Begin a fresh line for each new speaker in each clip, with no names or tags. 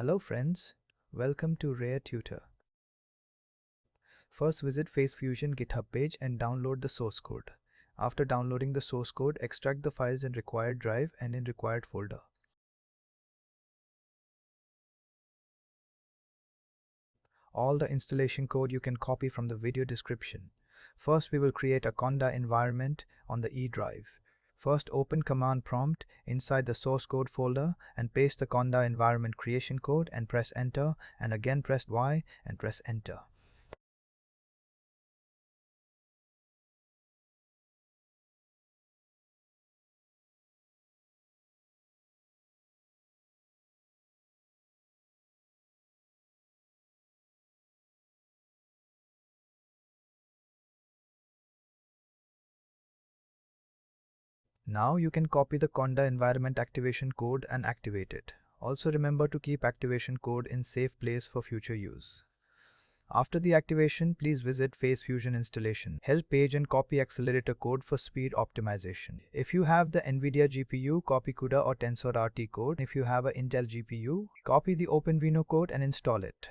Hello friends, welcome to Rare Tutor. First visit facefusion GitHub page and download the source code. After downloading the source code, extract the files in required drive and in required folder. All the installation code you can copy from the video description. First we will create a conda environment on the E drive. First open command prompt inside the source code folder and paste the conda environment creation code and press enter, and again press Y and press enter. Now you can copy the conda environment activation code and activate it. Also remember to keep activation code in safe place for future use. After the activation, please visit facefusion installation help page and copy accelerator code for speed optimization. If you have the Nvidia GPU, copy CUDA or TensorRT code. If you have an Intel GPU, copy the OpenVino code and install it.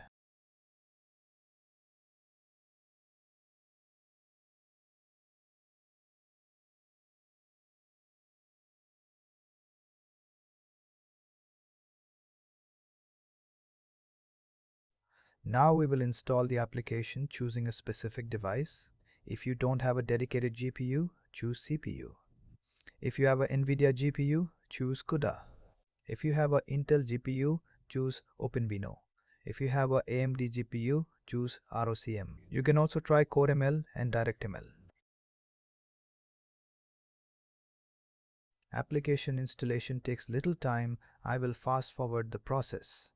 Now we will install the application choosing a specific device. If you don't have a dedicated GPU, choose CPU. If you have a Nvidia GPU, choose CUDA. If you have a Intel GPU, choose OpenVino. If you have a AMD GPU, choose ROCm. You can also try CoreML and DirectML. Application installation takes little time. I will fast forward the process.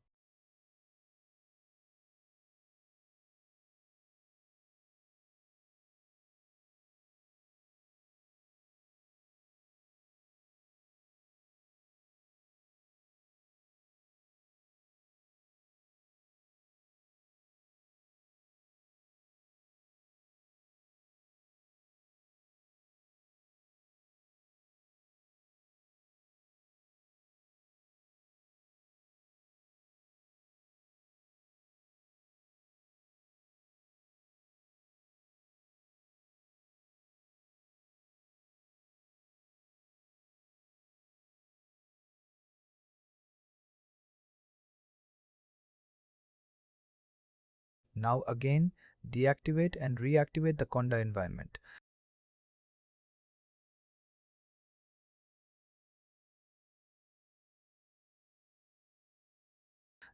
Now again, deactivate and reactivate the conda environment.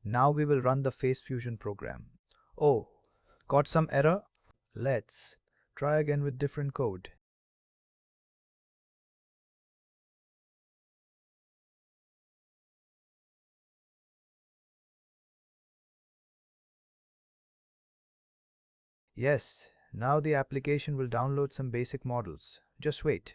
Now we will run the facefusion program. Oh, got some error? Let's try again with different code. Yes, now the application will download some basic models. Just wait.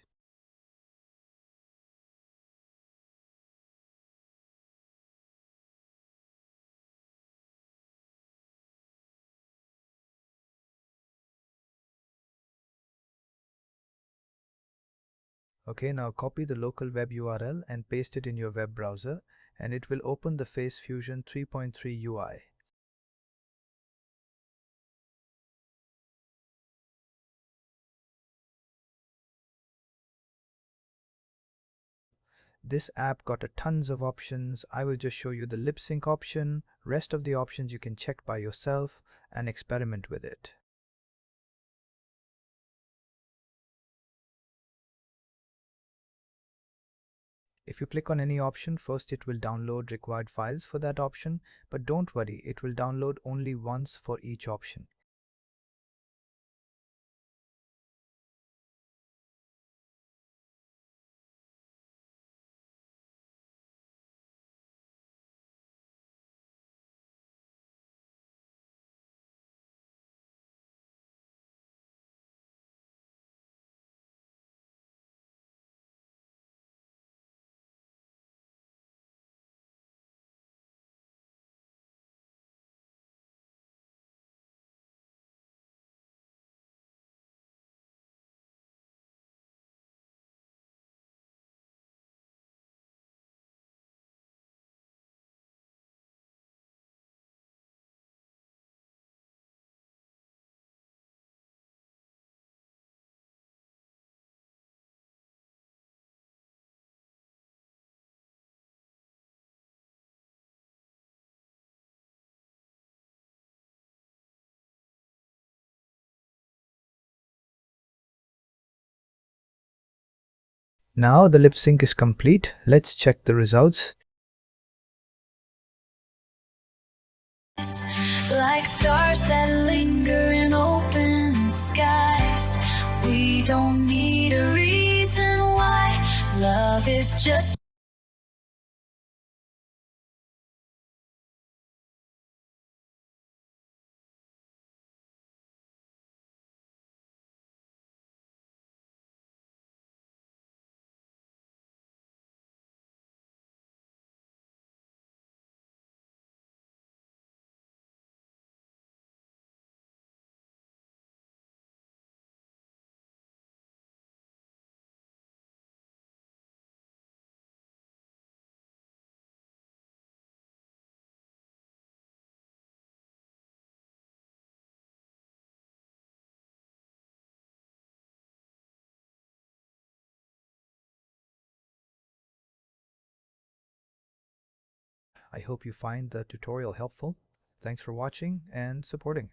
Okay, now copy the local web URL and paste it in your web browser, and it will open the facefusion 3.3 UI. This app got a tons of options. I will just show you the lip sync option. Rest of the options you can check by yourself and experiment with it. If you click on any option, first it will download required files for that option, but don't worry, it will download only once for each option. Now the lip sync is complete. Let's check the results.
Like stars that linger in open skies, we don't need a reason why. Love is just
I hope you find the tutorial helpful. Thanks for watching and supporting.